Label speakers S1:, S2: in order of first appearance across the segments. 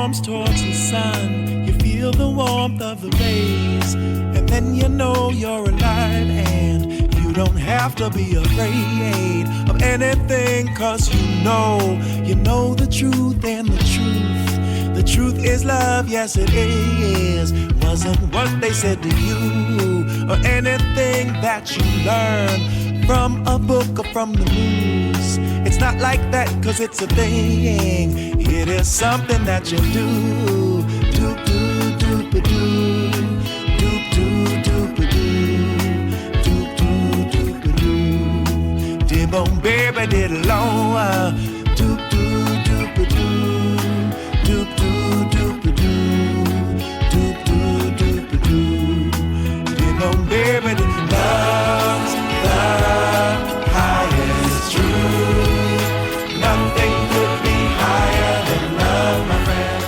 S1: arms towards the sun. You feel the warmth of the rays, and then you know you're alive, and you don't have to be afraid of anything, 'cause you know the truth, and the truth is love, yes it is. Wasn't what they said to you, or anything that you learned from a book or from the news. It's not like that, 'cause it's a thing. It is something that you do. Doop doop doop a doo. Doop doop doop a doo. Doop doop doop a doo. Dib on baby did alone. Doop doop doop a doo. Doop doop doop a doo. Doop doop doop a doo. Dib on baby did love's the highest truth. Nothing could be higher than love, my friend.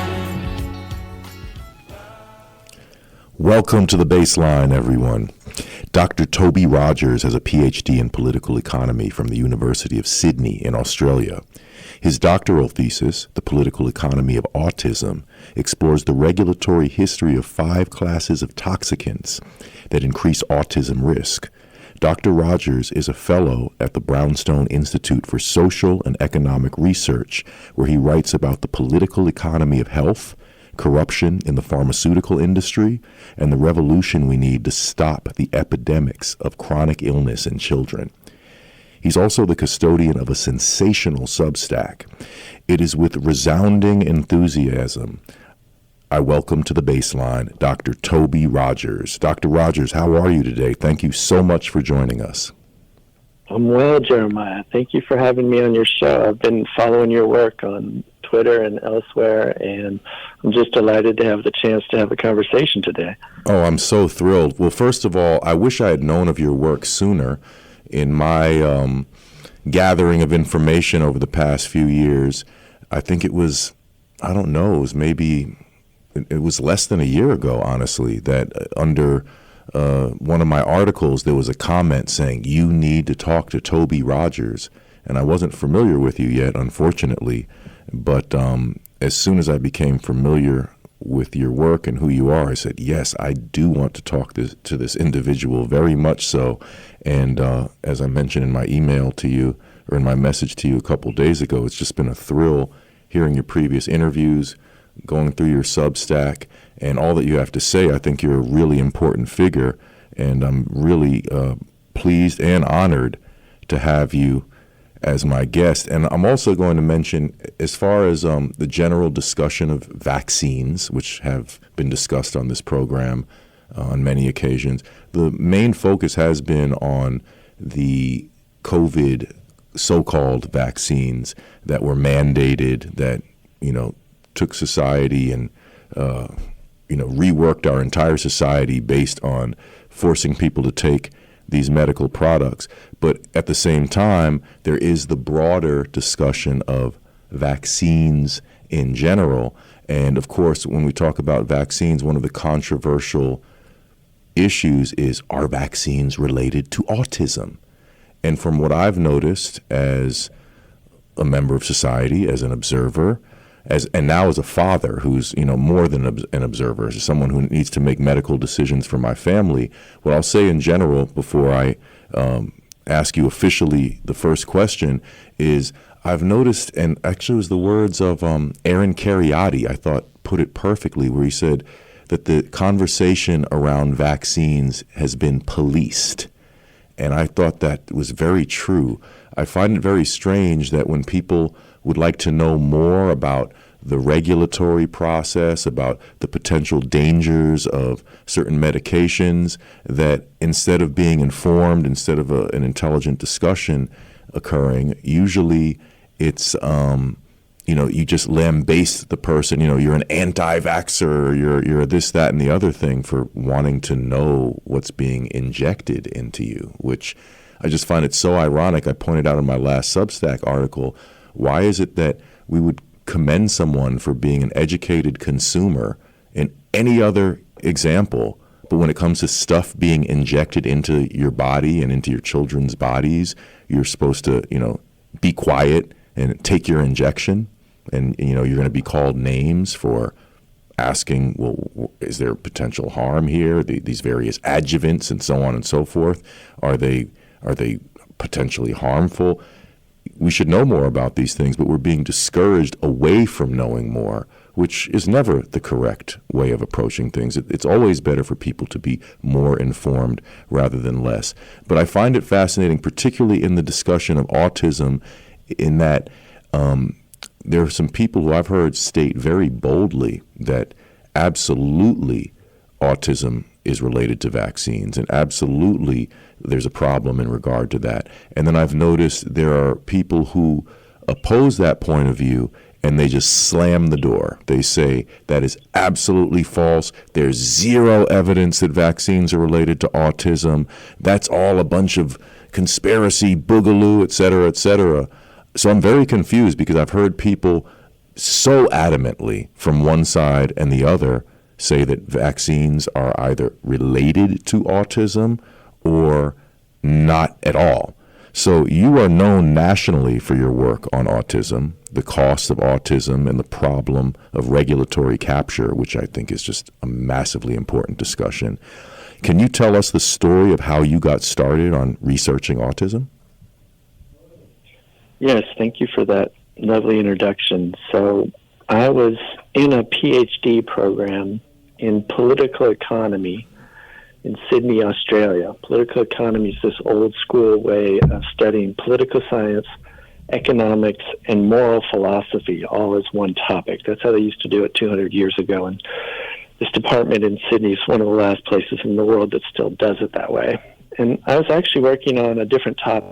S2: Welcome to the Bassline, everyone. Dr. Toby Rogers has a PhD in political economy from the University of Sydney in Australia. His doctoral thesis, The Political Economy of Autism, explores the regulatory history of 5 classes of toxicants that increase autism risk. Dr. Rogers is a fellow at the Brownstone Institute for Social and Economic Research, where he writes about the political economy of health, corruption in the pharmaceutical industry, and the revolution we need to stop the epidemics of chronic illness in children. He's also the custodian of a sensational Substack. It is with resounding enthusiasm I welcome to the Bassline Dr. Toby Rogers. Dr. Rogers, how are you today? Thank you so much for joining us.
S3: I'm well, Jeremiah. Thank you for having me on your show. I've been following your work on Twitter and elsewhere, and I'm just delighted to have the chance to have a conversation today.
S2: Oh, I'm so thrilled. Well, first of all, I wish I had known of your work sooner. In my gathering of information over the past few years, I think it was, it was less than a year ago, honestly, that under one of my articles, there was a comment saying, you need to talk to Toby Rogers. And I wasn't familiar with you yet, unfortunately. But as soon as I became familiar with your work and who you are, I said, yes, I do want to talk to this individual, very much so. And as I mentioned in my email to you, or in my message to you a couple days ago, it's just been a thrill hearing your previous interviews, going through your Substack, and all that you have to say. I think you're a really important figure, and I'm really pleased and honored to have you as my guest. And I'm also going to mention, as far as the general discussion of vaccines, which have been discussed on this program on many occasions, the main focus has been on the COVID so-called vaccines that were mandated, that, took society and, reworked our entire society based on forcing people to take these medical products. But at the same time, there is the broader discussion of vaccines in general. And of course, when we talk about vaccines, one of the controversial issues is, are vaccines related to autism? And from what I've noticed as a member of society, as an observer, and now as a father who's more than an observer, as someone who needs to make medical decisions for my family, what I'll say in general before I ask you officially the first question is, I've noticed, and actually it was the words of Aaron Kheriaty, I thought put it perfectly, where he said that the conversation around vaccines has been policed. And I thought that was very true. I find it very strange that when people would like to know more about the regulatory process, about the potential dangers of certain medications, that instead of being informed, instead of an intelligent discussion occurring, usually it's, you just lambaste the person, you're an anti-vaxxer, you're this, that, and the other thing for wanting to know what's being injected into you, which I just find it so ironic. I pointed out in my last Substack article, why is it that we would commend someone for being an educated consumer in any other example, but when it comes to stuff being injected into your body and into your children's bodies, you're supposed to, be quiet and take your injection? And, you're going to be called names for asking, well, is there potential harm here? These various adjuvants and so on and so forth, are they potentially harmful? We should know more about these things, but we're being discouraged away from knowing more, which is never the correct way of approaching things. It's always better for people to be more informed rather than less. But I find it fascinating, particularly in the discussion of autism, in that there are some people who I've heard state very boldly that absolutely autism is related to vaccines, and absolutely there's a problem in regard to that. And then I've noticed there are people who oppose that point of view, and they just slam the door. They say that is absolutely false. There's zero evidence that vaccines are related to autism. That's all a bunch of conspiracy, boogaloo, et cetera, et cetera. So I'm very confused because I've heard people so adamantly from one side and the other say that vaccines are either related to autism or not at all. So you are known nationally for your work on autism, the cost of autism, and the problem of regulatory capture, which I think is just a massively important discussion. Can you tell us the story of how you got started on researching autism?
S3: Yes, thank you for that lovely introduction. So I was in a PhD program in political economy in Sydney, Australia. Political economy is this old school way of studying political science, economics, and moral philosophy all as one topic. That's how they used to do it 200 years ago. And this department in Sydney is one of the last places in the world that still does it that way. And I was actually working on a different topic,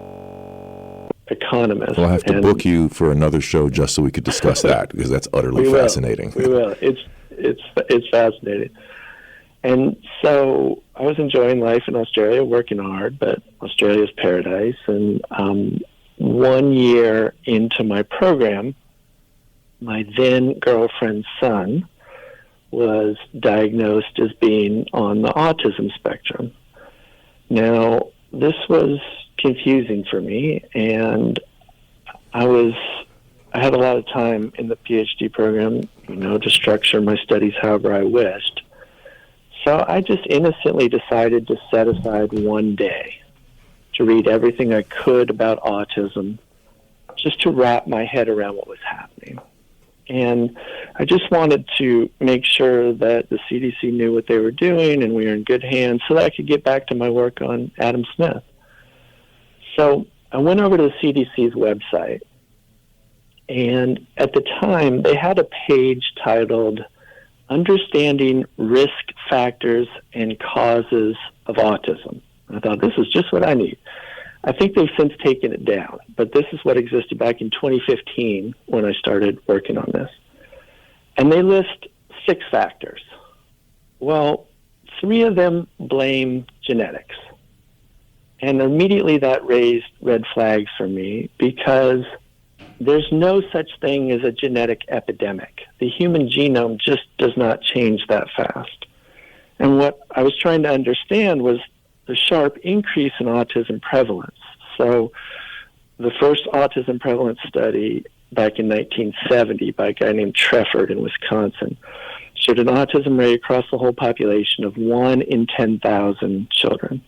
S3: economist.
S2: We'll have to book you for another show just so we could discuss that, because that's utterly fascinating.
S3: We will. It's fascinating. And so I was enjoying life in Australia, working hard, but Australia's paradise. And 1 year into my program, my then girlfriend's son was diagnosed as being on the autism spectrum. Now, this was confusing for me, and I had a lot of time in the PhD program, to structure my studies however I wished. So I just innocently decided to set aside one day to read everything I could about autism, just to wrap my head around what was happening. And I just wanted to make sure that the CDC knew what they were doing and we were in good hands so that I could get back to my work on Adam Smith. So I went over to the CDC's website, and at the time they had a page titled Understanding Risk Factors and Causes of Autism. I thought, this is just what I need. I think they've since taken it down, but this is what existed back in 2015 when I started working on this. And they list 6 factors. Well, 3 of them blame genetics. And immediately that raised red flags for me, because there's no such thing as a genetic epidemic. The human genome just does not change that fast. And what I was trying to understand was the sharp increase in autism prevalence. So the first autism prevalence study back in 1970 by a guy named Trefford in Wisconsin showed an autism rate across the whole population of 1 in 10,000 children.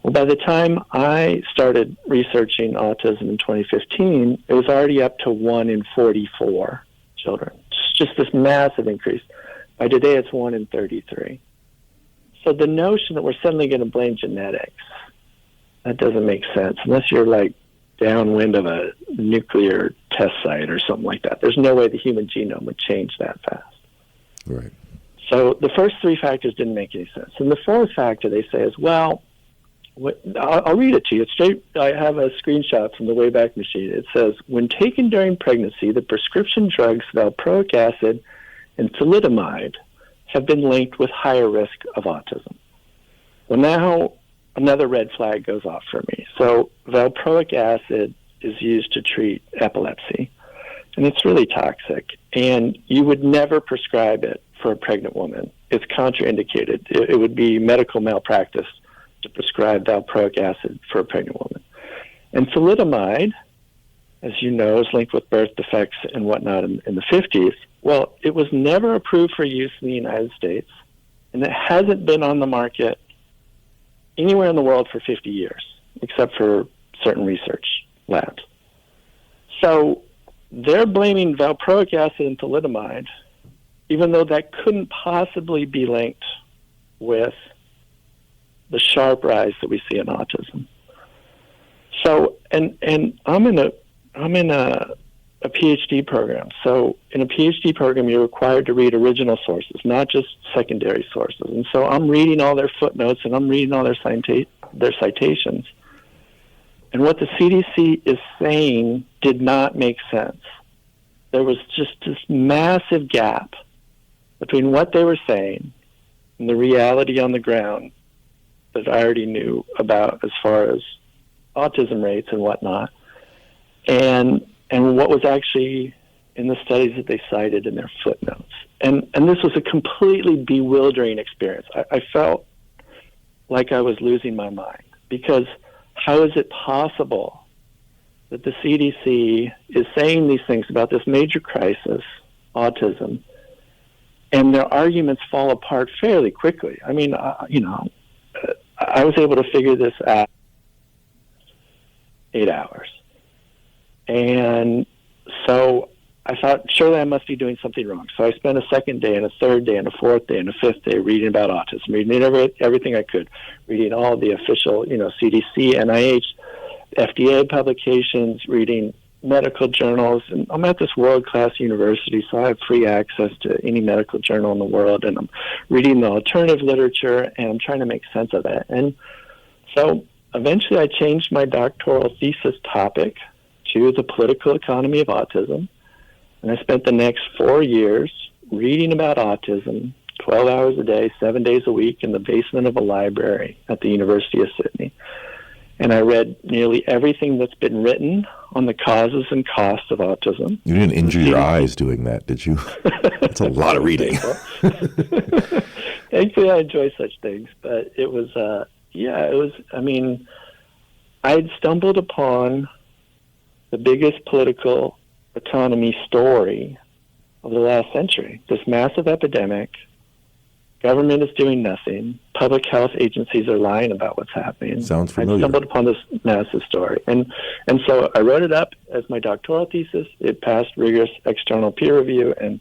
S3: Well, by the time I started researching autism in 2015, it was already up to 1 in 44 children. It's just this massive increase. By today, it's 1 in 33. So the notion that we're suddenly going to blame genetics, that doesn't make sense, unless you're like downwind of a nuclear test site or something like that. There's no way the human genome would change that fast.
S2: Right.
S3: So the first 3 factors didn't make any sense. And the 4th factor they say is, well, I'll read it to you. It's straight. I have a screenshot from the Wayback Machine. It says, when taken during pregnancy, the prescription drugs valproic acid and thalidomide have been linked with higher risk of autism. Well, now another red flag goes off for me. So valproic acid is used to treat epilepsy, and it's really toxic, and you would never prescribe it for a pregnant woman. It's contraindicated. It would be medical malpractice to prescribe valproic acid for a pregnant woman. And thalidomide as you know, is linked with birth defects and whatnot in the 50s. Well, it was never approved for use in the United States, and it hasn't been on the market anywhere in the world for 50 years, except for certain research labs. So they're blaming valproic acid and thalidomide, even though that couldn't possibly be linked with the sharp rise that we see in autism. So, and I'm in a PhD program. So in a PhD program, you're required to read original sources, not just secondary sources. And so I'm reading all their footnotes and I'm reading all their citations. And what the CDC is saying did not make sense. There was just this massive gap between what they were saying and the reality on the ground that I already knew about as far as autism rates and whatnot, and what was actually in the studies that they cited in their footnotes. And this was a completely bewildering experience. I felt like I was losing my mind, because how is it possible that the CDC is saying these things about this major crisis, autism, and their arguments fall apart fairly quickly? I mean, I was able to figure this out in 8 hours. And so I thought, surely I must be doing something wrong. So I spent a second day and a third day and a fourth day and a fifth day reading about autism, reading everything I could, reading all the official, CDC, NIH, FDA publications, reading medical journals. And I'm at this world-class university, so I have free access to any medical journal in the world. And I'm reading the alternative literature, and I'm trying to make sense of it. And so eventually I changed my doctoral thesis topic to the political economy of autism. And I spent the next 4 years reading about autism, 12 hours a day, 7 days a week, in the basement of a library at the University of Sydney. And I read nearly everything that's been written on the causes and costs of autism.
S2: You didn't injure your eyes doing that, did you? That's a lot of reading.
S3: Thankfully, I enjoy such things. But it was, I'd stumbled upon the biggest political autonomy story of the last century. This massive epidemic, government is doing nothing, public health agencies are lying about what's happening.
S2: Sounds familiar.
S3: I stumbled upon this massive story. And so I wrote it up as my doctoral thesis. It passed rigorous external peer review, and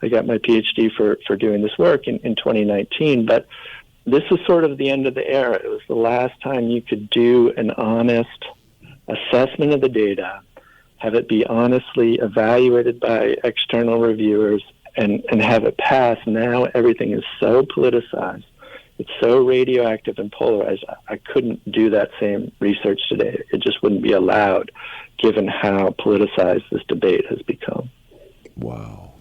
S3: I got my PhD for doing this work in 2019. But this was sort of the end of the era. It was the last time you could do an honest assessment of the data, have it be honestly evaluated by external reviewers, and have it pass. Now everything is so politicized. It's so radioactive and polarized. I couldn't do that same research today. It just wouldn't be allowed, given how politicized this debate has become.
S2: Wow.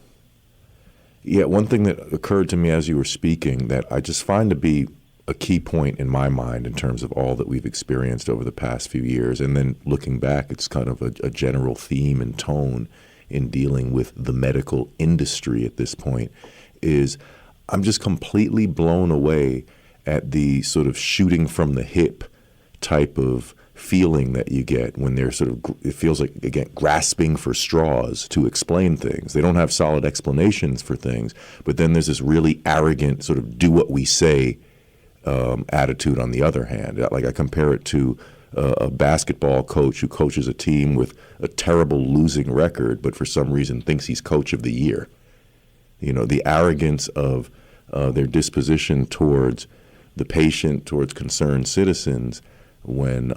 S2: Yeah, one thing that occurred to me as you were speaking that I just find to be a key point in my mind in terms of all that we've experienced over the past few years, and then looking back, it's kind of a general theme and tone in dealing with the medical industry at this point, is I'm just completely blown away at the sort of shooting from the hip type of feeling that you get when they're sort of, it feels like, again, grasping for straws to explain things. They don't have solid explanations for things, but then there's this really arrogant sort of do what we say attitude on the other hand. Like, I compare it to a basketball coach who coaches a team with a terrible losing record, but for some reason thinks he's coach of the year. The arrogance of their disposition towards the patient, towards concerned citizens, when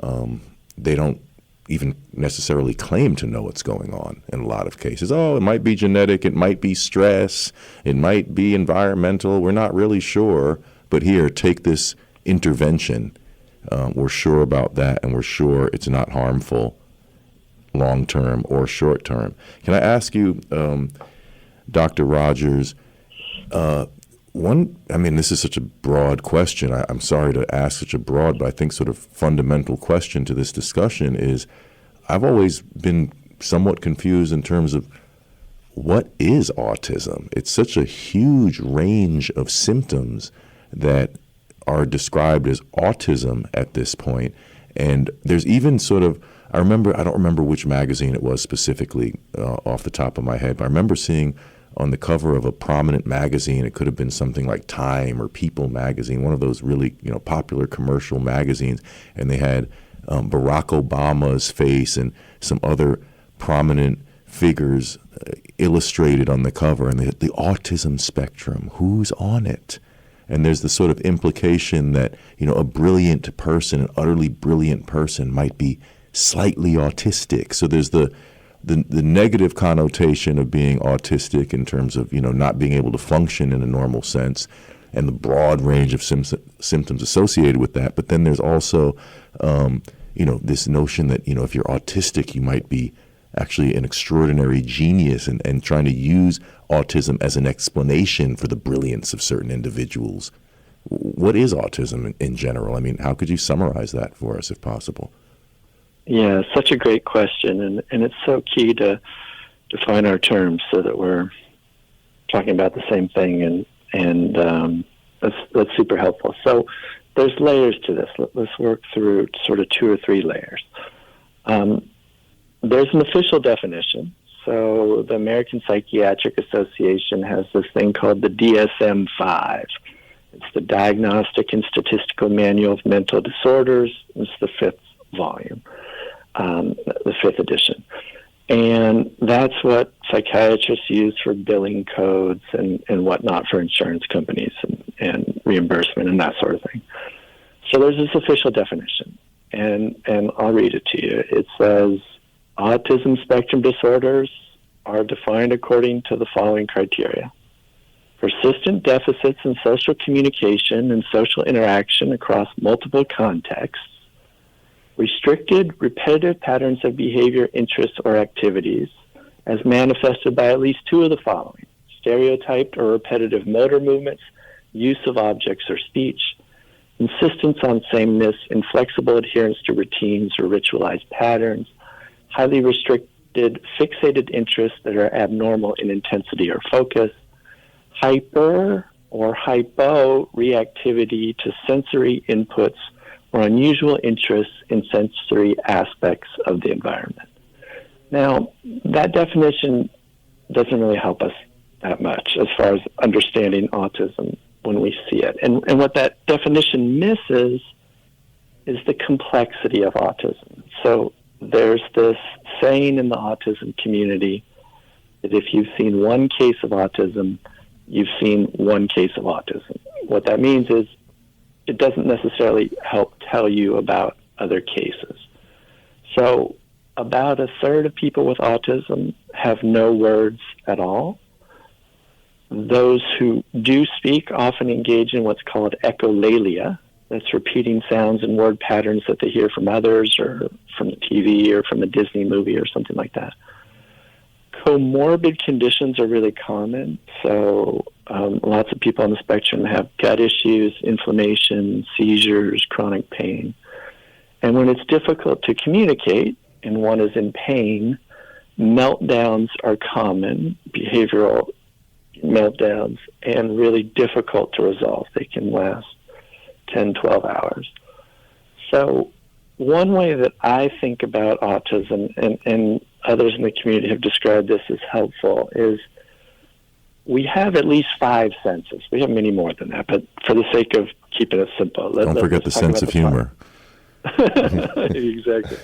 S2: they don't even necessarily claim to know what's going on in a lot of cases. Oh, it might be genetic, it might be stress, it might be environmental, we're not really sure, but here, take this intervention. We're sure about that, and we're sure it's not harmful long-term or short-term. Can I ask you, Dr. Rogers, this is such a broad question. I'm sorry to ask such a broad, but I think sort of fundamental question to this discussion is, I've always been somewhat confused in terms of what is autism? It's such a huge range of symptoms that are described as autism at this point. And there's even sort of, I don't remember which magazine it was specifically off the top of my head, but I remember seeing on the cover of a prominent magazine, it could have been something like Time or People magazine, one of those really popular commercial magazines, and they had Barack Obama's face and some other prominent figures illustrated on the cover, and the autism spectrum, who's on it? And there's the sort of implication that a brilliant person, an utterly brilliant person, might be slightly autistic. So there's the negative connotation of being autistic in terms of not being able to function in a normal sense, and the broad range of symptoms associated with that. But then there's also this notion that if you're autistic, you might be actually an extraordinary genius, and trying to use autism as an explanation for the brilliance of certain individuals. What is autism in general? I mean, how could you summarize that for us, if possible?
S3: Yeah, such a great question, and it's so key to define our terms so that we're talking about the same thing, and that's super helpful. So there's layers to this. Let's work through sort of 2 or 3 layers. There's an official definition. So the American Psychiatric Association has this thing called the DSM-5. It's the Diagnostic and Statistical Manual of Mental Disorders. It's the 5th volume, the 5th edition. And that's what psychiatrists use for billing codes and whatnot for insurance companies and reimbursement and that sort of thing. So there's this official definition, and I'll read it to you. It says, autism spectrum disorders are defined according to the following criteria: persistent deficits in social communication and social interaction across multiple contexts, restricted, repetitive patterns of behavior, interests, or activities as manifested by at least 2 of the following: stereotyped or repetitive motor movements, use of objects or speech, insistence on sameness, inflexible adherence to routines or ritualized patterns, highly restricted, fixated interests that are abnormal in intensity or focus, hyper or hypo reactivity to sensory inputs or unusual interests in sensory aspects of the environment. Now, that definition doesn't really help us that much as far as understanding autism when we see it. And what that definition misses is the complexity of autism. So there's this saying in the autism community that if you've seen one case of autism, you've seen one case of autism. What that means is it doesn't necessarily help tell you about other cases. So about 1/3 of people with autism have no words at all. Those who do speak often engage in what's called echolalia. That's repeating sounds and word patterns that they hear from others or from the TV or from a Disney movie or something like that. Comorbid conditions are really common. So lots of people on the spectrum have gut issues, inflammation, seizures, chronic pain. And when it's difficult to communicate and one is in pain, meltdowns are common, behavioral meltdowns, and really difficult to resolve. They can last 10, 12 hours. So one way that I think about autism, and others in the community have described this as helpful, is we have at least 5 senses. We have many more than that, but for the sake of keeping it simple.
S2: Don't forget the sense of humor.
S3: Exactly.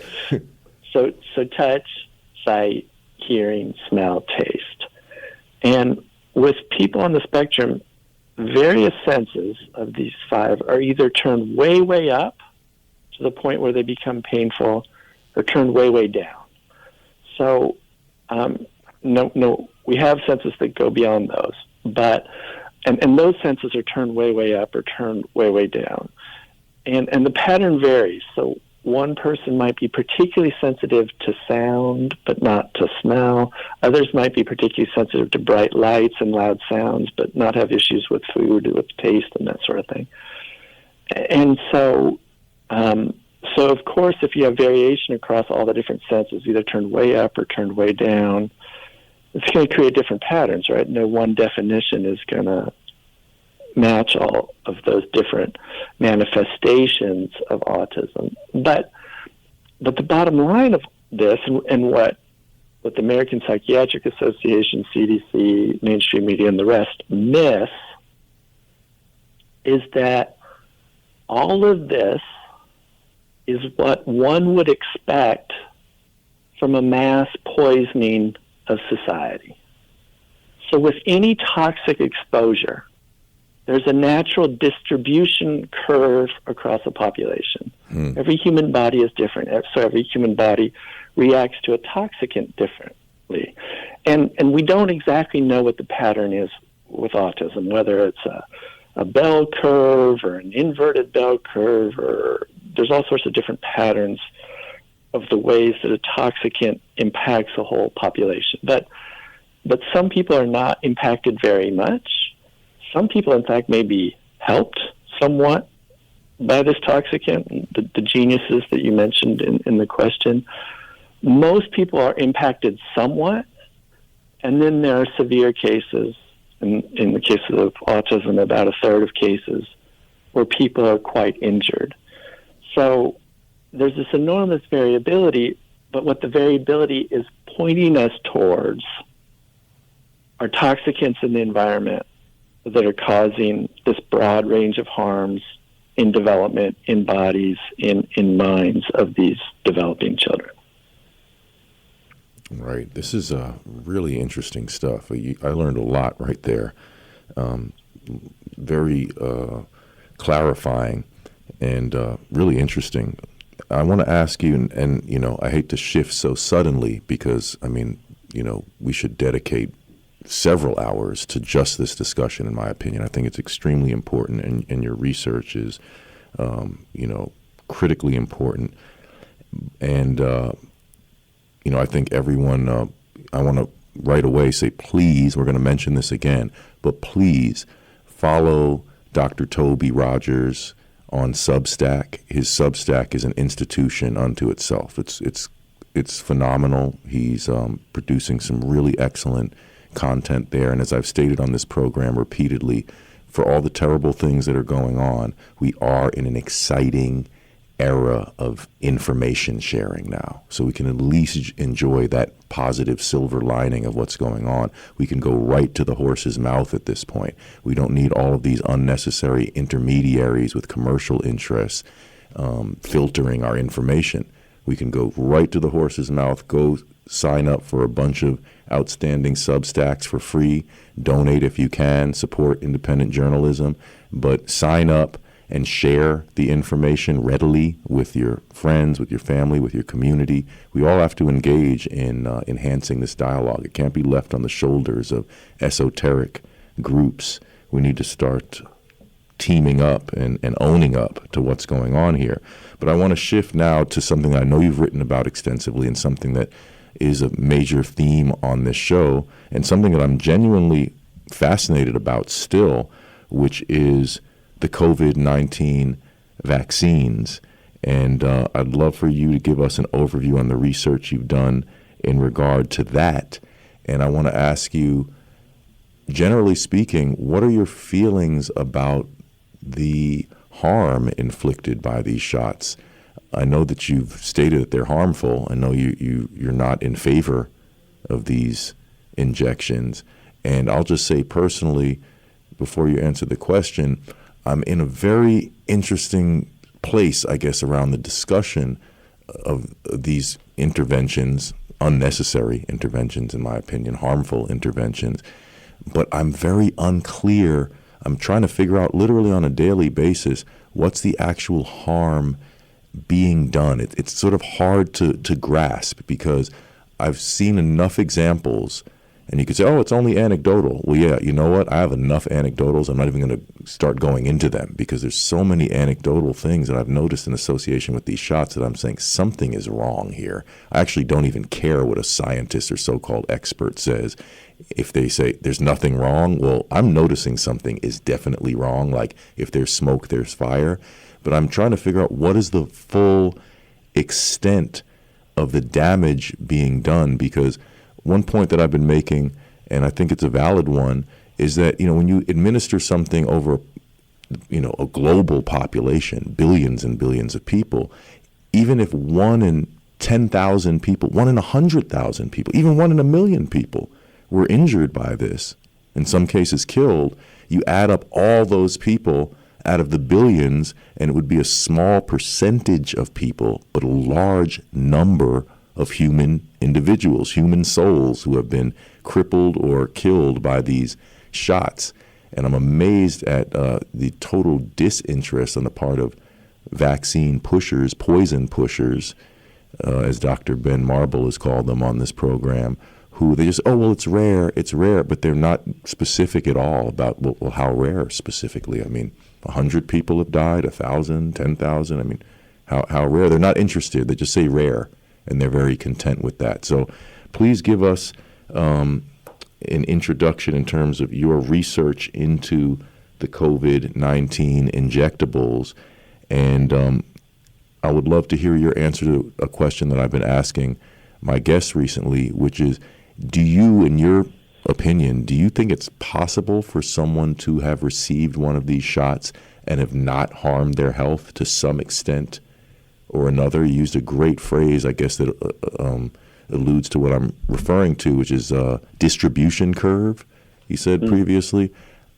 S3: So touch, sight, hearing, smell, taste. And with people on the spectrum, various senses of these 5 are either turned way, way up to the point where they become painful or turned way, way down. So, no, we have senses that go beyond those, but, and those senses are turned way, way up or turned way, way down. And the pattern varies. So one person might be particularly sensitive to sound, but not to smell. Others might be particularly sensitive to bright lights and loud sounds, but not have issues with food, with taste, and that sort of thing. And so of course, if you have variation across all the different senses, either turned way up or turned way down, it's going to create different patterns, right? No one definition is going to match all of those different manifestations of autism. But But the bottom line of this, and what the American Psychiatric Association, CDC, mainstream media, and the rest miss, is that all of this is what one would expect from a mass poisoning of society. So with any toxic exposure, there's a natural distribution curve across a population. Every human body is different, so every human body reacts to a toxicant differently. And we don't exactly know what the pattern is with autism, whether it's a bell curve or an inverted bell curve, or there's all sorts of different patterns of the ways that a toxicant impacts a whole population. But some people are not impacted very much. Some people, in fact, may be helped somewhat by this toxicant, the geniuses that you mentioned in the question. Most people are impacted somewhat, and then there are severe cases, in the case of autism, about a third of cases, where people are quite injured. So there's this enormous variability, but what the variability is pointing us towards are toxicants in the environment that are causing this broad range of harms in development, in bodies, in minds of these developing children.
S2: Right. This is really interesting stuff. I learned a lot right there. Very clarifying and really interesting. I want to ask you, and you know, I hate to shift so suddenly because, I mean, you know, we should dedicate several hours to just this discussion, in my opinion. I think it's extremely important, and your research is, you know, critically important. And, you know, I think everyone, I want to right away say, please, we're going to mention this again, but please follow Dr. Toby Rogers on Substack. His Substack is an institution unto itself. It's phenomenal. He's producing some really excellent content there. And as I've stated on this program repeatedly, for all the terrible things that are going on, we are in an exciting era of information sharing now. So we can at least enjoy that positive silver lining of what's going on. We can go right to the horse's mouth at this point. We don't need all of these unnecessary intermediaries with commercial interests filtering our information. We can go right to the horse's mouth, go sign up for a bunch of outstanding Substacks for free, donate if you can, support independent journalism, but sign up and share the information readily with your friends, with your family, with your community. We all have to engage in enhancing this dialogue. It can't be left on the shoulders of esoteric groups. We need to start teaming up and owning up to what's going on here. But I want to shift now to something I know you've written about extensively, and something that is a major theme on this show, and something that I'm genuinely fascinated about still, which is the COVID-19 vaccines. And I'd love for you to give us an overview on the research you've done in regard to that. And I want to ask you, generally speaking, what are your feelings about the harm inflicted by these shots? I know that you've stated that they're harmful. I know you're not in favor of these injections. And I'll just say personally, before you answer the question, I'm in a very interesting place, I guess, around the discussion of these interventions, unnecessary interventions, in my opinion, harmful interventions. But I'm very unclear. I'm trying to figure out literally on a daily basis, what's the actual harm being done? It's sort of hard to grasp, because I've seen enough examples. And you could say, oh, it's only anecdotal. Well, yeah, you know what? I have enough anecdotals. I'm not even going to start going into them, because there's so many anecdotal things that I've noticed in association with these shots that I'm saying something is wrong here. I actually don't even care what a scientist or so-called expert says. If they say there's nothing wrong, well, I'm noticing something is definitely wrong. Like if there's smoke, there's fire. But I'm trying to figure out what is the full extent of the damage being done, because one point that I've been making, and I think it's a valid one, is that, you know, when you administer something over, you know, a global population, billions and billions of people, even if 1 in 10,000 people, 1 in 100,000 people, even 1 in a million people were injured by this, in some cases killed, you add up all those people out of the billions, and it would be a small percentage of people, but a large number of human individuals, human souls who have been crippled or killed by these shots. And I'm amazed at the total disinterest on the part of vaccine pushers, poison pushers, as Dr. Ben Marble has called them on this program, who they just, it's rare, but they're not specific at all about, well, how rare specifically? I mean, 100 people have died, 1,000, 10,000. I mean, how rare? They're not interested. They just say rare, and they're very content with that. So please give us an introduction in terms of your research into the COVID-19 injectables. And I would love to hear your answer to a question that I've been asking my guests recently, which is, do you, in your opinion, do you think it's possible for someone to have received one of these shots and have not harmed their health to some extent or another? You used a great phrase, I guess, that alludes to what I'm referring to, which is distribution curve, you said previously.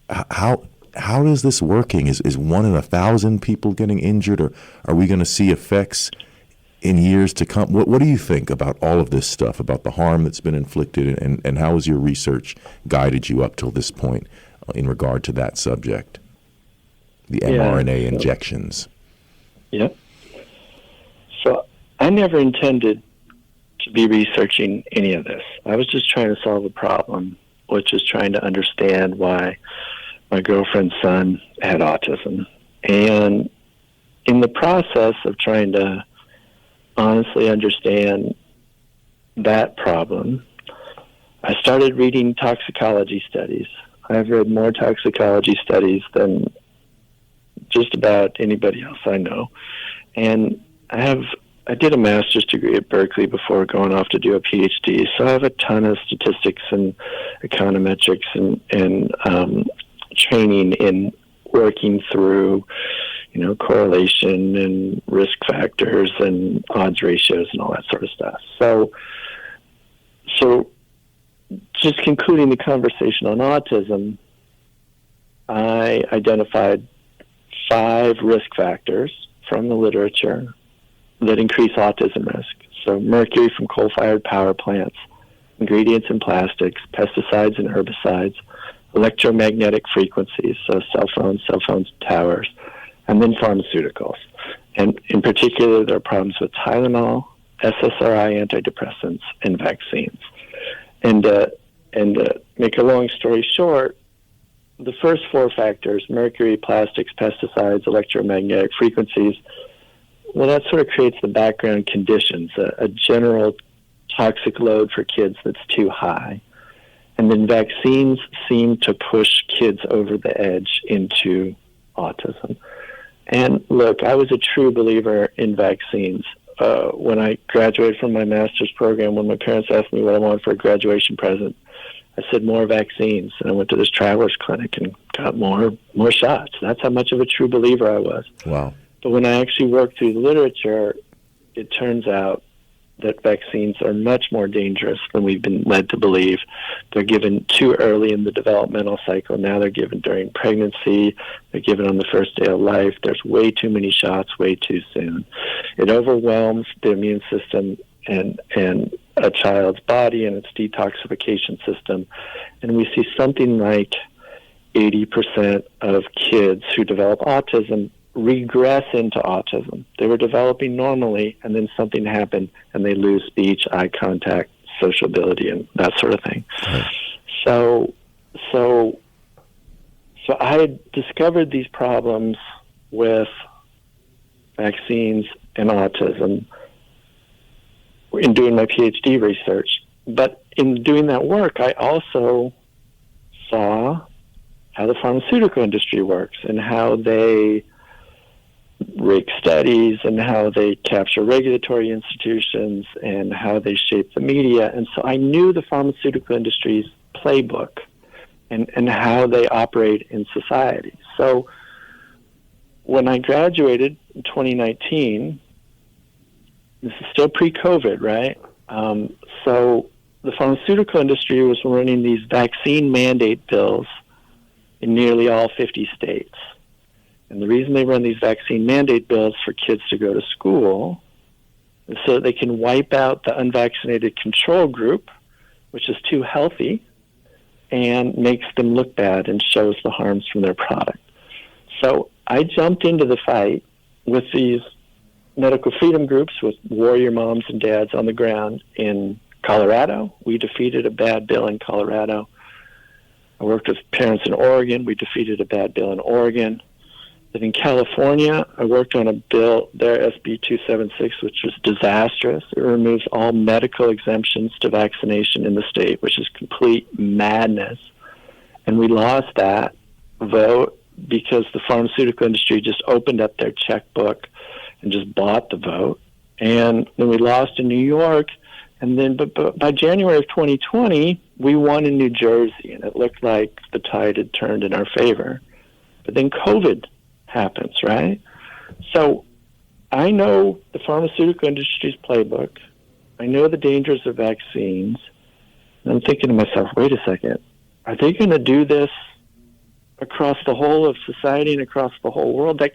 S2: How is this working? Is 1 in 1,000 people getting injured, or are we going to see effects in years to come? What do you think about all of this stuff, about the harm that's been inflicted, and how has your research guided you up till this point in regard to that subject, the mRNA injections?
S3: Yep. So I never intended to be researching any of this. I was just trying to solve a problem, which is trying to understand why my girlfriend's son had autism. And in the process of trying to honestly understand that problem, I started reading toxicology studies. I've read more toxicology studies than just about anybody else I know. And I did a master's degree at Berkeley before going off to do a PhD, so I have a ton of statistics and econometrics and training in working through, correlation and risk factors and odds ratios and all that sort of stuff. So just concluding the conversation on autism, I identified 5 risk factors from the literature that increase autism risk. So mercury from coal-fired power plants, ingredients in plastics, pesticides and herbicides, electromagnetic frequencies, so cell phones, towers, and then pharmaceuticals. And in particular, there are problems with Tylenol, SSRI antidepressants, and vaccines. And make a long story short, the first 4 factors, mercury, plastics, pesticides, electromagnetic frequencies, well, that sort of creates the background conditions, a general toxic load for kids that's too high. And then vaccines seem to push kids over the edge into autism. And look, I was a true believer in vaccines. When I graduated from my master's program, when my parents asked me what I wanted for a graduation present, I said more vaccines. And I went to this traveler's clinic and got more shots. That's how much of a true believer I was.
S2: Wow.
S3: But when I actually worked through the literature, it turns out that vaccines are much more dangerous than we've been led to believe. They're given too early in the developmental cycle. Now they're given during pregnancy. They're given on the first day of life. There's way too many shots way too soon. It overwhelms the immune system and a child's body and its detoxification system. And we see something like 80% of kids who develop autism regress into autism. They were developing normally, and then something happened, and they lose speech, eye contact, social ability, and that sort of thing. Right. So I had discovered these problems with vaccines and autism in doing my PhD research. But in doing that work, I also saw how the pharmaceutical industry works and how they rig studies and how they capture regulatory institutions and how they shape the media. And so I knew the pharmaceutical industry's playbook and how they operate in society. So when I graduated in 2019, This is still pre-COVID, right? So the pharmaceutical industry was running these vaccine mandate bills in nearly all 50 states. And the reason they run these vaccine mandate bills for kids to go to school is so that they can wipe out the unvaccinated control group, which is too healthy, and makes them look bad and shows the harms from their product. So I jumped into the fight with these medical freedom groups, with warrior moms and dads on the ground in Colorado. We defeated a bad bill in Colorado. I worked with parents in Oregon. We defeated a bad bill in Oregon. Then in California, I worked on a bill there, SB 276, which was disastrous. It removes all medical exemptions to vaccination in the state, which is complete madness. And we lost that vote because the pharmaceutical industry just opened up their checkbook and just bought the vote. And then we lost in New York. And then but by January of 2020, we won in New Jersey, and it looked like the tide had turned in our favor. But then COVID happens, right? So I know the pharmaceutical industry's playbook. I know the dangers of vaccines. And I'm thinking to myself, wait a second, are they going to do this across the whole of society and across the whole world? That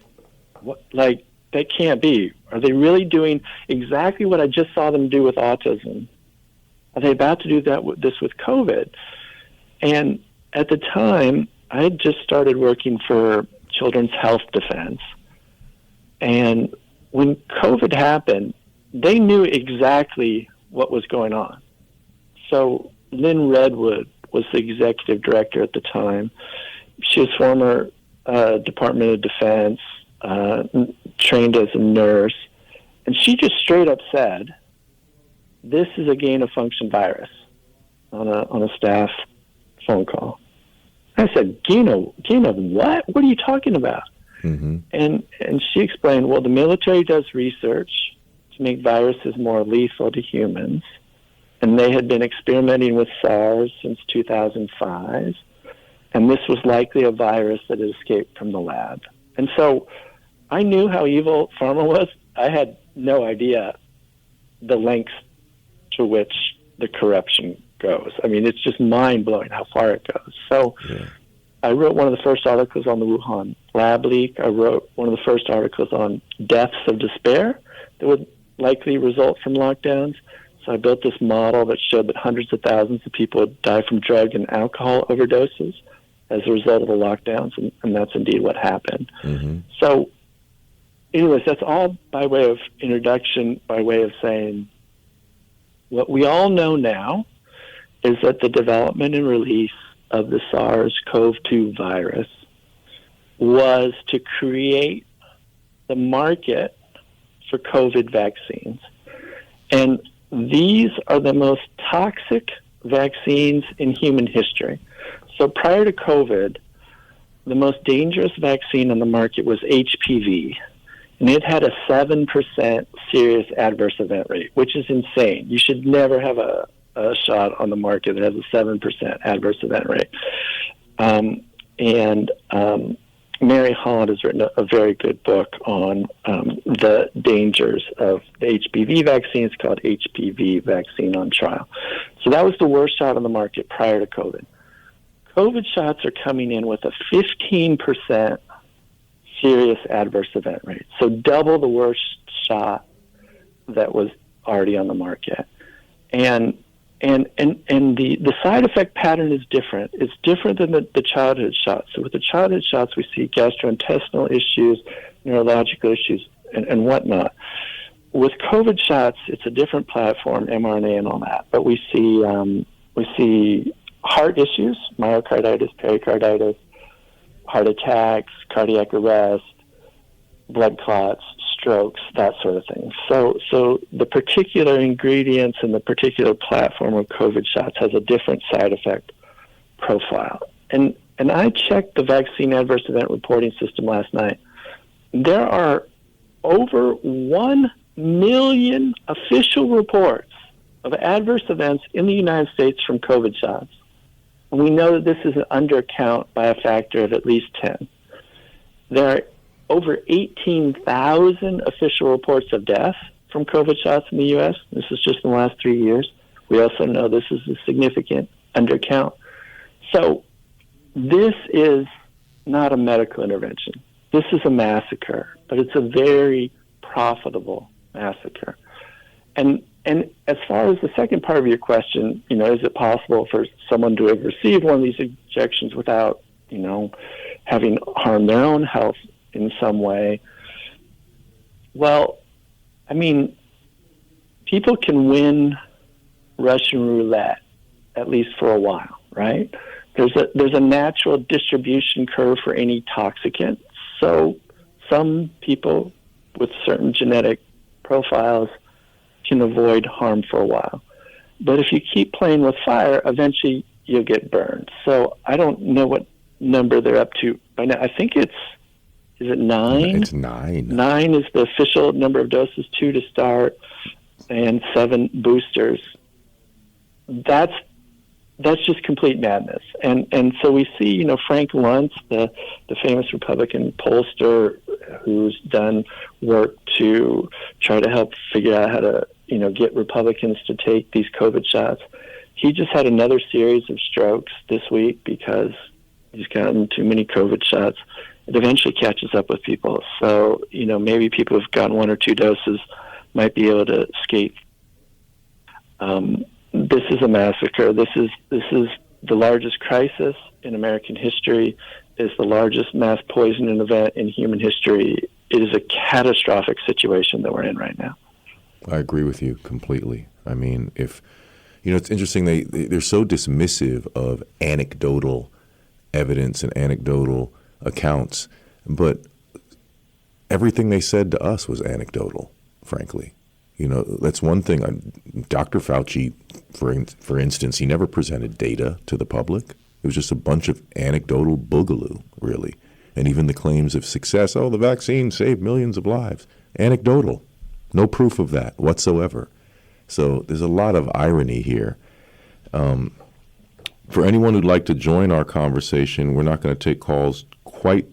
S3: can't be. Are they really doing exactly what I just saw them do with autism? Are they about to do this with COVID? And at the time, I had just started working for Children's Health Defense. And when COVID happened, they knew exactly what was going on. So Lynn Redwood was the executive director at the time. She was former Department of Defense, trained as a nurse. And she just straight up said, this is a gain-of-function virus on a staff phone call. I said, gain of what? What are you talking about? Mm-hmm. And she explained, well, the military does research to make viruses more lethal to humans, and they had been experimenting with SARS since 2005, and this was likely a virus that had escaped from the lab. And so I knew how evil Pharma was. I had no idea the lengths to which the corruption goes. I mean, it's just mind-blowing how far it goes. So I wrote one of the first articles on the Wuhan lab leak. I wrote one of the first articles on deaths of despair that would likely result from lockdowns. So I built this model that showed that hundreds of thousands of people would die from drug and alcohol overdoses as a result of the lockdowns, and that's indeed what happened. Mm-hmm. So anyways, that's all by way of introduction, by way of saying what we all know now is that the development and release of the SARS-CoV-2 virus was to create the market for COVID vaccines. And these are the most toxic vaccines in human history. So prior to COVID, the most dangerous vaccine on the market was HPV. And it had a 7% serious adverse event rate, which is insane. You should never have a shot on the market that has a 7% adverse event rate. Mary Holland has written a very good book on the dangers of the HPV vaccine. It's called HPV Vaccine on Trial. So that was the worst shot on the market prior to COVID. COVID shots are coming in with a 15% serious adverse event rate. So double the worst shot that was already on the market. And the side effect pattern is different. It's different than the childhood shots. So with the childhood shots, we see gastrointestinal issues, neurological issues, and whatnot. With COVID shots, it's a different platform, mRNA and all that. But we see heart issues, myocarditis, pericarditis, heart attacks, cardiac arrest, blood clots, strokes, that sort of thing. So the particular ingredients and the particular platform of COVID shots has a different side effect profile. And I checked the vaccine adverse event reporting system last night. There are over 1 million official reports of adverse events in the United States from COVID shots. And we know that this is an undercount by a factor of at least 10. There are over 18,000 official reports of death from COVID shots in the U.S. This is just in the last 3 years. We also know this is a significant undercount. So this is not a medical intervention. This is a massacre, but it's a very profitable massacre. And as far as the second part of your question, is it possible for someone to have received one of these injections without, having harmed their own health in some way? Well, I mean, people can win Russian roulette, at least for a while, right? There's a natural distribution curve for any toxicant. So some people with certain genetic profiles can avoid harm for a while. But if you keep playing with fire, eventually you'll get burned. So I don't know what number they're up to by now. I think is it 9?
S2: It's 9.
S3: 9 is the official number of doses, 2 to start, and 7 boosters. That's just complete madness. And so we see, Frank Luntz, the famous Republican pollster who's done work to try to help figure out how to, get Republicans to take these COVID shots. He just had another series of strokes this week because he's gotten too many COVID shots. It eventually catches up with people. So, maybe people who've gotten 1 or 2 doses might be able to escape. This is a massacre. This is the largest crisis in American history. It's the largest mass poisoning event in human history. It is a catastrophic situation that we're in right now.
S2: I agree with you completely. I mean, it's interesting. They're so dismissive of anecdotal evidence and anecdotal accounts, but everything they said to us was anecdotal, frankly. That's one thing. Dr. Fauci, for instance, he never presented data to the public. It was just a bunch of anecdotal boogaloo, really. And even the claims of success, the vaccine saved millions of lives, anecdotal. No proof of that whatsoever. So there's a lot of irony here. For anyone who'd like to join our conversation, we're not going to take calls quite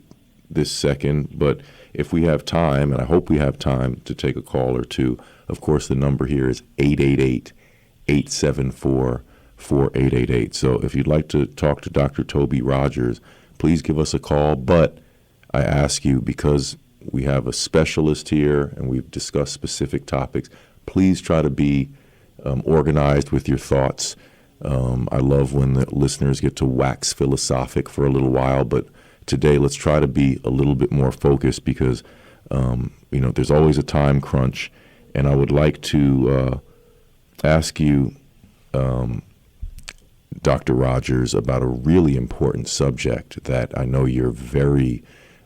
S2: this second, but if we have time, and I hope we have time to take a call or two, of course, the number here is 888-874-4888. So if you'd like to talk to Dr. Toby Rogers, please give us a call. But I ask you, because we have a specialist here and we've discussed specific topics, please try to be organized with your thoughts. I love when the listeners get to wax philosophic for a little while, but today let's try to be a little bit more focused because, there's always a time crunch. And I would like to ask you, Dr. Rogers, about a really important subject that I know you're very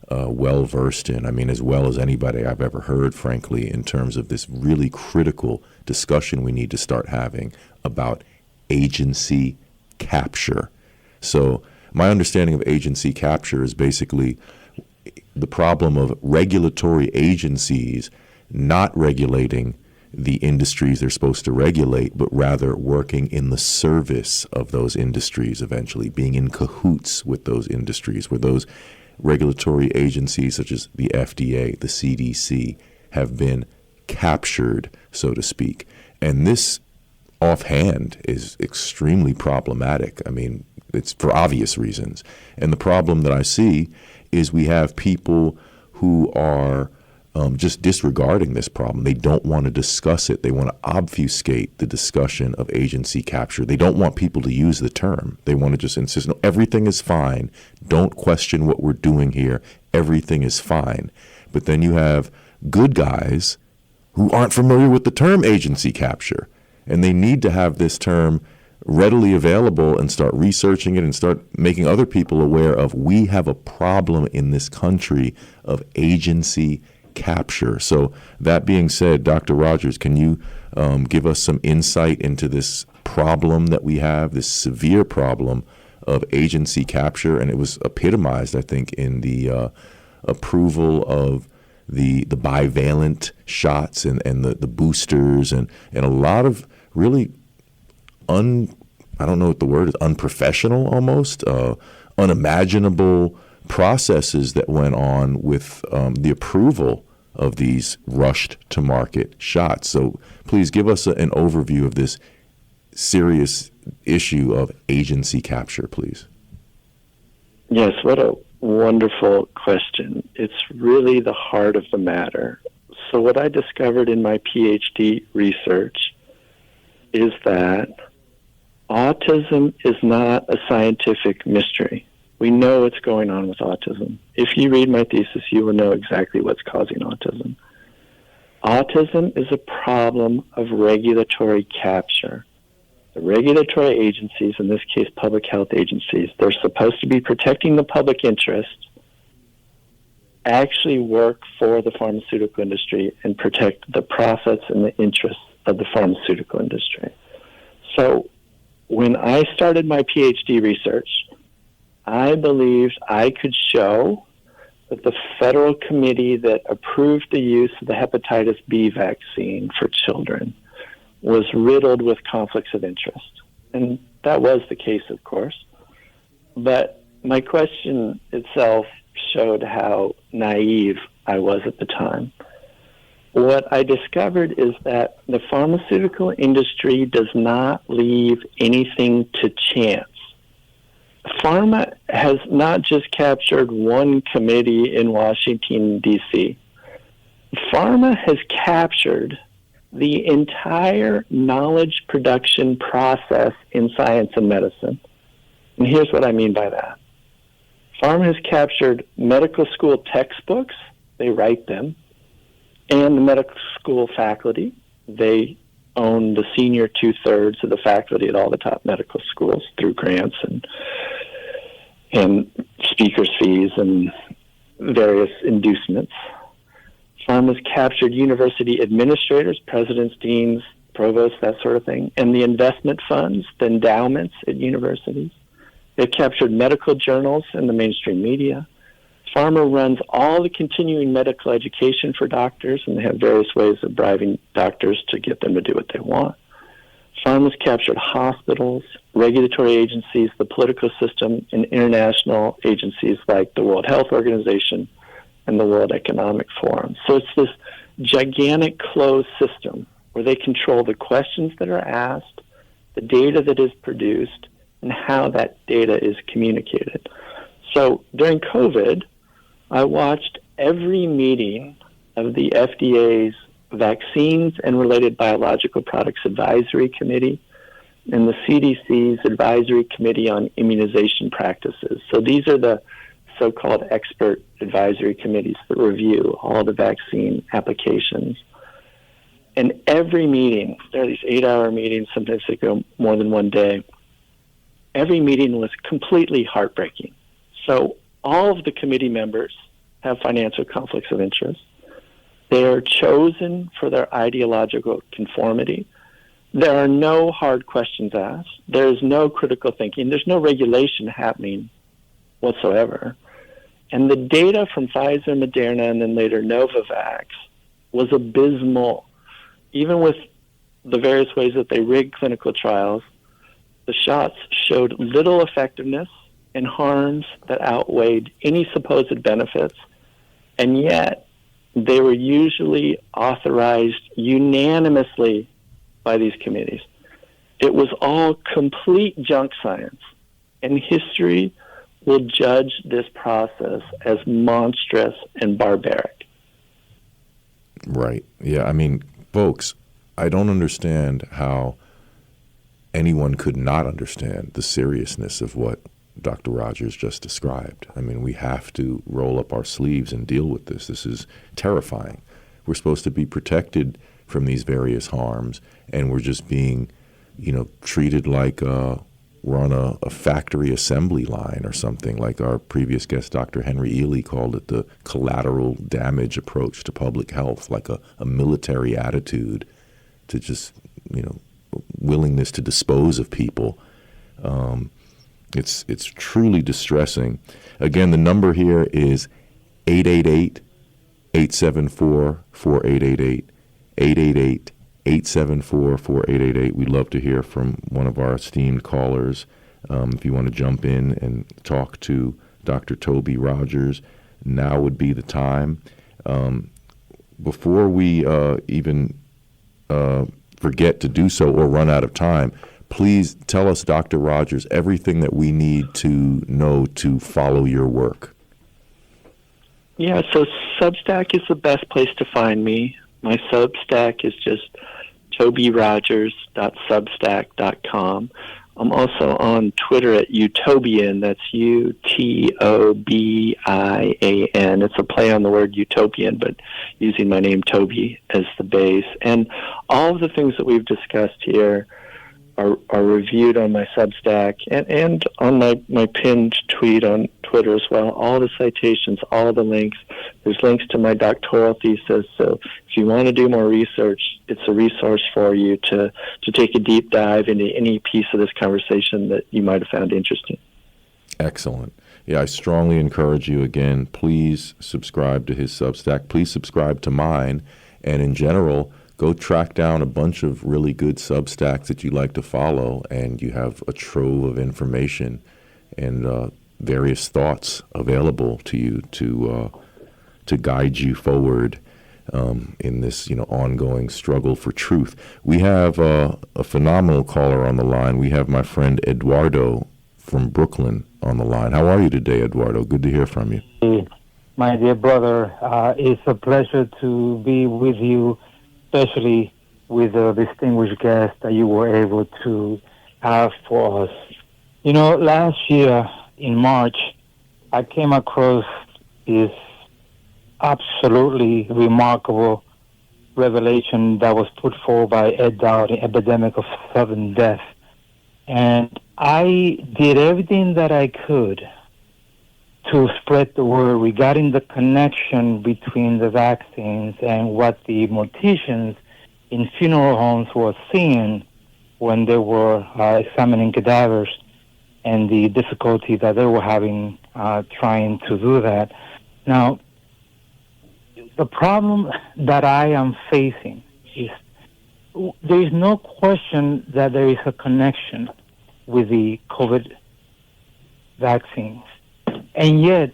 S2: well-versed in. I mean, as well as anybody I've ever heard, frankly, in terms of this really critical discussion we need to start having about agency capture. So my understanding of agency capture is basically the problem of regulatory agencies not regulating the industries they're supposed to regulate, but rather working in the service of those industries, eventually being in cahoots with those industries, where those regulatory agencies such as the FDA, the CDC, have been captured, so to speak. And this offhand is extremely problematic. I mean, it's for obvious reasons. And the problem that I see is we have people who are just disregarding this problem. They don't want to discuss it. They want to obfuscate the discussion of agency capture. They don't want people to use the term. They want to just insist, no, everything is fine. Don't question what we're doing here. Everything is fine. But then you have good guys who aren't familiar with the term agency capture, and they need to have this term readily available and start researching it and start making other people aware of, we have a problem in this country of agency capture. So that being said, Dr. Rogers, can you give us some insight into this problem that we have, this severe problem of agency capture? And it was epitomized, I think, in the approval of the bivalent shots and the boosters and a lot of really I don't know what the word is, unprofessional almost, unimaginable processes that went on with the approval of these rushed to market shots. So please give us an overview of this serious issue of agency capture, please.
S3: Yes, what a wonderful question. It's really the heart of the matter. So what I discovered in my PhD research is that autism is not a scientific mystery. We know what's going on with autism. If you read my thesis, you will know exactly what's causing autism. Autism is a problem of regulatory capture. The regulatory agencies, in this case public health agencies, they're supposed to be protecting the public interest, actually work for the pharmaceutical industry and protect the profits and the interests of the pharmaceutical industry. So when I started my PhD research, I believed I could show that the federal committee that approved the use of the hepatitis B vaccine for children was riddled with conflicts of interest. And that was the case, of course. But my question itself showed how naive I was at the time. What I discovered is that the pharmaceutical industry does not leave anything to chance. Pharma has not just captured one committee in Washington, D.C. Pharma has captured the entire knowledge production process in science and medicine. And here's what I mean by that. Pharma has captured medical school textbooks, they write them, and the medical school faculty. They own the senior 2/3 of the faculty at all the top medical schools through grants and speakers' fees and various inducements. Pharma's captured university administrators, presidents, deans, provosts, that sort of thing, and the investment funds, the endowments at universities. They've captured medical journals and the mainstream media. Pharma runs all the continuing medical education for doctors, and they have various ways of bribing doctors to get them to do what they want. Pharma's captured hospitals, regulatory agencies, the political system, and international agencies like the World Health Organization and the World Economic Forum. So it's this gigantic closed system where they control the questions that are asked, the data that is produced, and how that data is communicated. So during COVID, I watched every meeting of the FDA's Vaccines and Related Biological Products Advisory Committee and the CDC's Advisory Committee on Immunization Practices. So these are the so-called expert advisory committees that review all the vaccine applications. And every meeting, there are these 8-hour meetings, sometimes they go more than one day. Every meeting was completely heartbreaking. So all of the committee members have financial conflicts of interest. They are chosen for their ideological conformity. There are no hard questions asked. There is no critical thinking. There's no regulation happening whatsoever. And the data from Pfizer, Moderna, and then later Novavax was abysmal. Even with the various ways that they rigged clinical trials, the shots showed little effectiveness and harms that outweighed any supposed benefits, and yet they were usually authorized unanimously by these committees. It was all complete junk science, and history will judge this process as monstrous and barbaric.
S2: Right. Yeah, I mean, folks, I don't understand how anyone could not understand the seriousness of what Dr. Rogers just described. I mean, we have to roll up our sleeves and deal with this. This is terrifying. We're supposed to be protected from these various harms, and we're just being, treated like we're on a factory assembly line or something, like our previous guest, Dr. Henry Ely, called it the collateral damage approach to public health, like a military attitude to just, willingness to dispose of people. It's truly distressing. Again, the number here is 888-874-4888, 888-874-4888. We'd love to hear from one of our esteemed callers. If you want to jump in and talk to Dr. Toby Rogers, now would be the time. before we even forget to do so or run out of time, please tell us, Dr. Rogers, everything that we need to know to follow your work.
S3: Yeah, so Substack is the best place to find me. My Substack is just tobyrogers.substack.com. I'm also on Twitter at Utobian. That's Utobian. It's a play on the word utopian, but using my name Toby as the base. And all of the things that we've discussed here are reviewed on my Substack and on my pinned tweet on Twitter as well. All the citations, all the links. There's links to my doctoral thesis. So if you want to do more research, it's a resource for you to take a deep dive into any piece of this conversation that you might have found interesting.
S2: Excellent. Yeah, I strongly encourage you again, please subscribe to his Substack. Please subscribe to mine. And in general, go track down a bunch of really good Substacks that you like to follow, and you have a trove of information and various thoughts available to you to guide you forward in this ongoing struggle for truth. We have a phenomenal caller on the line. We have my friend Eduardo from Brooklyn on the line. How are you today, Eduardo? Good to hear from you.
S4: My dear brother, it's a pleasure to be with you, especially with the distinguished guest that you were able to have for us. Last year in March, I came across this absolutely remarkable revelation that was put forward by Ed Dowd, the epidemic of sudden death. And I did everything that I could to spread the word regarding the connection between the vaccines and what the morticians in funeral homes were seeing when they were examining cadavers and the difficulty that they were having trying to do that. Now, the problem that I am facing is there is no question that there is a connection with the COVID vaccines. And yet,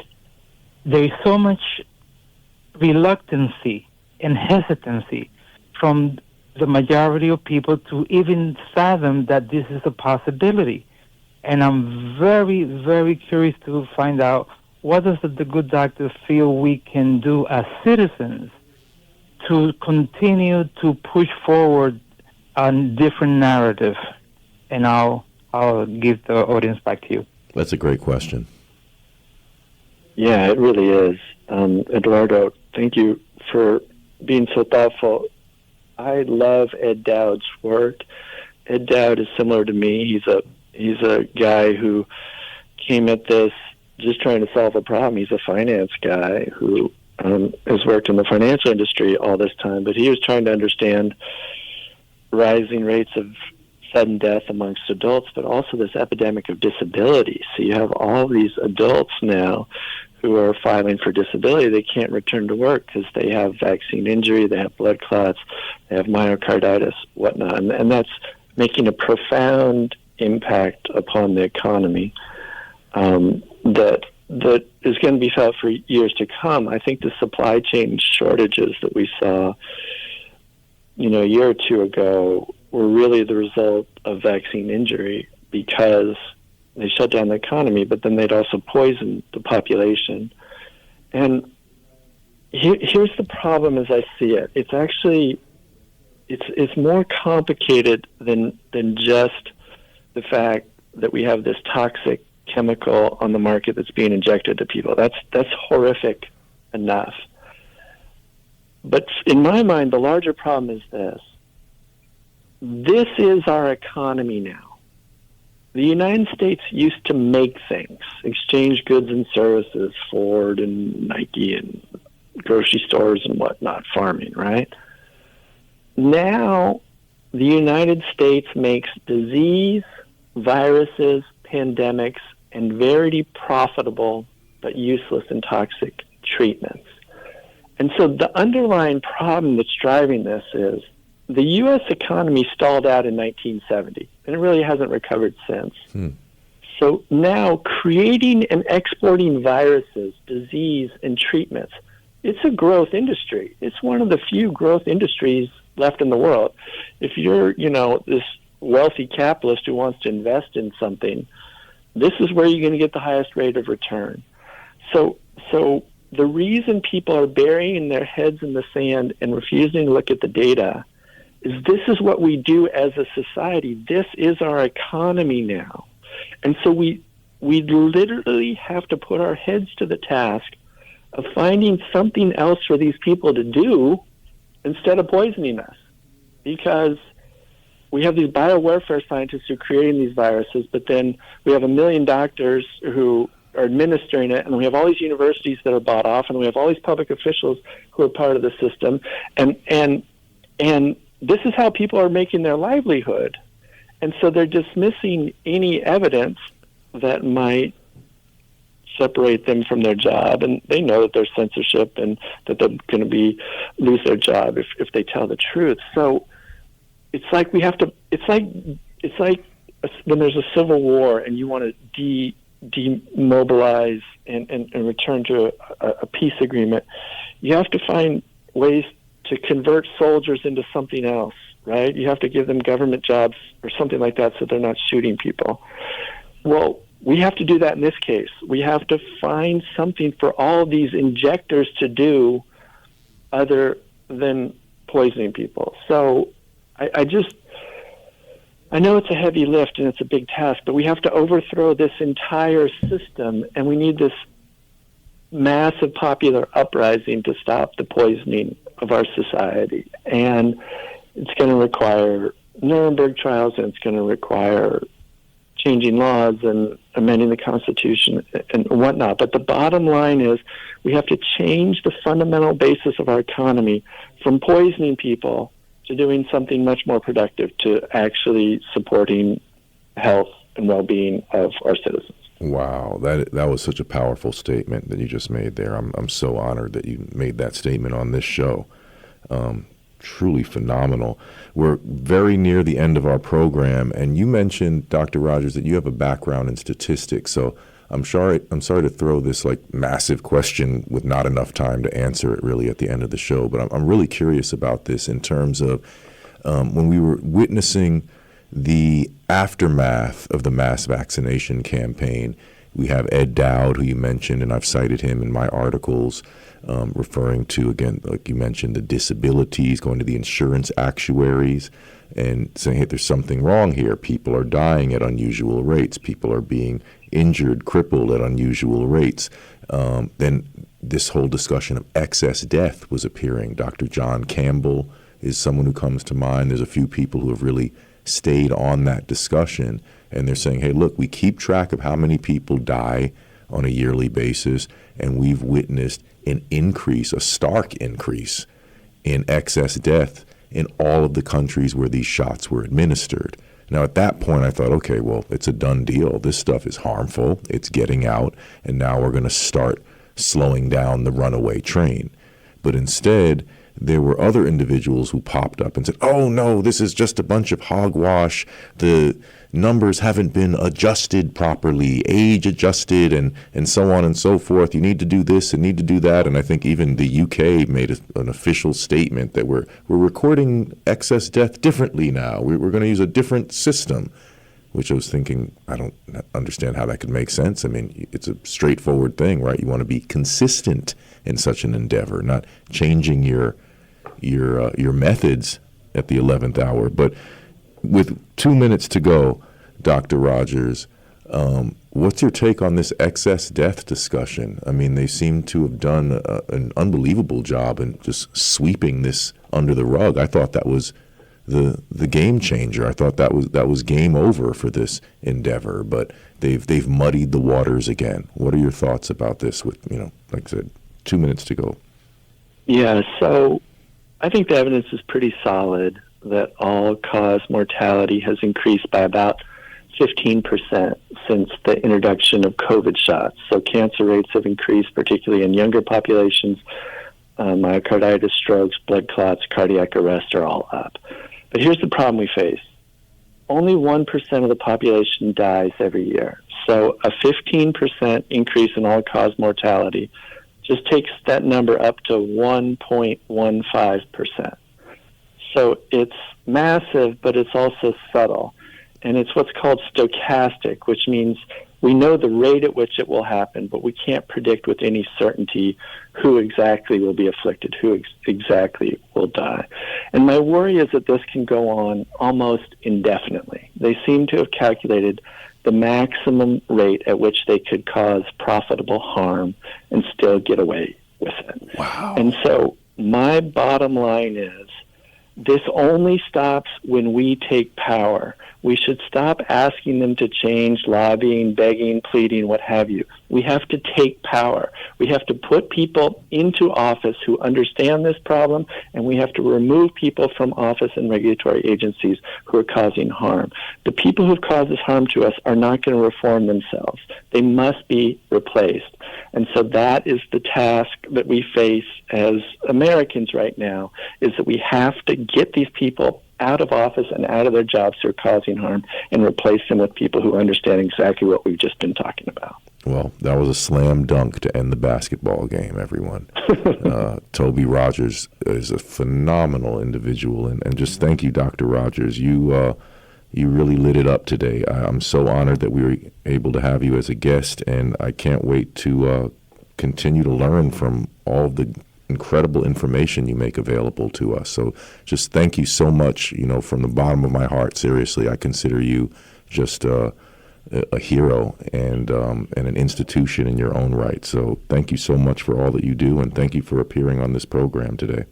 S4: there is so much reluctancy and hesitancy from the majority of people to even fathom that this is a possibility. And I'm very, very curious to find out what does the good doctor feel we can do as citizens to continue to push forward a different narrative. And I'll give the audience back to you.
S2: That's a great question.
S3: Yeah, it really is. Eduardo, thank you for being so thoughtful. I love Ed Dowd's work. Ed Dowd is similar to me. He's a guy who came at this just trying to solve a problem. He's a finance guy who has worked in the financial industry all this time, but he was trying to understand rising rates of sudden death amongst adults, but also this epidemic of disability. So you have all these adults now who are filing for disability. They can't return to work because they have vaccine injury, they have blood clots, they have myocarditis, whatnot. And that's making a profound impact upon the economy that is going to be felt for years to come. I think the supply chain shortages that we saw, a year or two ago were really the result of vaccine injury because they shut down the economy, but then they'd also poison the population. And here's the problem as I see it. It's actually, it's more complicated than just the fact that we have this toxic chemical on the market that's being injected to people. That's horrific enough. But in my mind, the larger problem is this. This is our economy now. The United States used to make things, exchange goods and services, Ford and Nike and grocery stores and whatnot, farming, right? Now, the United States makes disease, viruses, pandemics, and very profitable but useless and toxic treatments. And so the underlying problem that's driving this is the U.S. economy stalled out in 1970, and it really hasn't recovered since. So now creating and exporting viruses, disease, and treatments it's a growth industry. It's one of the few growth industries left in the world. If you're, this wealthy capitalist who wants to invest in something, this is where you're going to get the highest rate of return. So the reason people are burying their heads in the sand and refusing to look at the data is this is what we do as a society. This is our economy now. And so we literally have to put our heads to the task of finding something else for these people to do instead of poisoning us. Because we have these biowarfare scientists who are creating these viruses, but then we have 1 million doctors who are administering it, and we have all these universities that are bought off, and we have all these public officials who are part of the system, and this is how people are making their livelihood. And so they're dismissing any evidence that might separate them from their job, and they know that there's censorship and that they're going to lose their job if they tell the truth. So it's like it's like when there's a civil war and you want to demobilize and return to a peace agreement, you have to find ways to convert soldiers into something else, right? You have to give them government jobs or something like that so they're not shooting people. Well, we have to do that in this case. We have to find something for all these injectors to do other than poisoning people. So I know it's a heavy lift and it's a big task, but we have to overthrow this entire system, and we need this massive popular uprising to stop the poisoning of our society. And it's going to require Nuremberg trials, and it's going to require changing laws and amending the Constitution and whatnot. But the bottom line is we have to change the fundamental basis of our economy from poisoning people to doing something much more productive, to actually supporting health and well-being of our citizens.
S2: Wow, that was such a powerful statement that you just made there. I'm so honored that you made that statement on this show. Truly phenomenal. We're very near the end of our program, and you mentioned, Dr. Rogers, that you have a background in statistics. So I'm sorry to throw this massive question with not enough time to answer it really at the end of the show, but I'm really curious about this in terms of when we were witnessing the aftermath of the mass vaccination campaign. We have Ed Dowd, who you mentioned, and I've cited him in my articles, referring to, again, like you mentioned, the disabilities, going to the insurance actuaries and saying, hey, there's something wrong here. People are dying at unusual rates. People are being injured, crippled at unusual rates. Then this whole discussion of excess death was appearing. Dr. John Campbell is someone who comes to mind. There's a few people who have really stayed on that discussion, and they're saying, hey, look, we keep track of how many people die on a yearly basis, and we've witnessed an increase, a stark increase in excess death in all of the countries where these shots were administered. Now, at that point, I thought, okay, well, it's a done deal. This stuff is harmful. It's getting out, and now we're going to start slowing down the runaway train. But instead, there were other individuals who popped up and said, oh, no, this is just a bunch of hogwash. The numbers haven't been adjusted properly, age adjusted, and so on and so forth. You need to do this and need to do that. And I think even the UK made an official statement that we're recording excess death differently now. We're going to use a different system, which I was thinking, I don't understand how that could make sense. I mean, it's a straightforward thing, right? You want to be consistent in such an endeavor, not changing your methods at the 11th hour. But with 2 minutes to go, Dr. Rogers, what's your take on this excess death discussion? I mean, they seem to have done an unbelievable job in just sweeping this under the rug. I thought that was the game changer. I thought that was game over for this endeavor, but they've muddied the waters again. What are your thoughts about this? With like I said, 2 minutes to go.
S3: Yeah, so I think the evidence is pretty solid that all-cause mortality has increased by about 15% since the introduction of COVID shots. So cancer rates have increased, particularly in younger populations. Myocarditis, strokes, blood clots, cardiac arrest are all up. But here's the problem we face. Only 1% of the population dies every year. So a 15% increase in all-cause mortality just takes that number up to 1.15%. So it's massive, but it's also subtle. And it's what's called stochastic, which means we know the rate at which it will happen, but we can't predict with any certainty who exactly will be afflicted, who exactly will die. And my worry is that this can go on almost indefinitely. They seem to have calculated the maximum rate at which they could cause profitable harm and still get away with it.
S2: Wow.
S3: And so my bottom line is, this only stops when we take power. We should stop asking them to change, lobbying, begging, pleading, what have you. We have to take power. We have to put people into office who understand this problem, and we have to remove people from office and regulatory agencies who are causing harm. The people who've caused this harm to us are not going to reform themselves. They must be replaced. And so that is the task that we face as Americans right now, is that we have to get these people out of office and out of their jobs who are causing harm and replace them with people who understand exactly what we've just been talking about.
S2: Well, that was a slam dunk to end the basketball game, everyone. Toby Rogers is a phenomenal individual, and just thank you, Dr. Rogers. You really lit it up today. I'm so honored that we were able to have you as a guest, and I can't wait to continue to learn from all of the incredible information you make available to us. So just thank you so much, from the bottom of my heart. Seriously, I consider you just a hero and an institution in your own right. So thank you so much for all that you do, and thank you for appearing on this program today.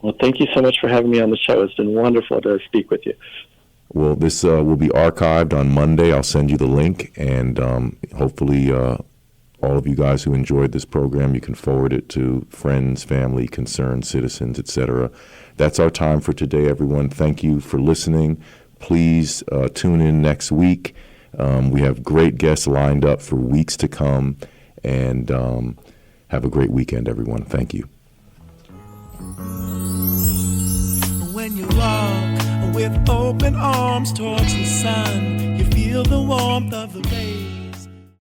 S3: Well, thank you so much for having me on the show. It's been wonderful to speak with you.
S2: Well, this will be archived on Monday. I'll send you the link, and hopefully all of you guys who enjoyed this program, you can forward it to friends, family, concerned citizens, etc. That's our time for today, everyone. Thank you for listening. Please tune in next week. We have great guests lined up for weeks to come, and have a great weekend, everyone. Thank you.
S1: When you walk with open arms towards the sun, you feel the warmth of the rays.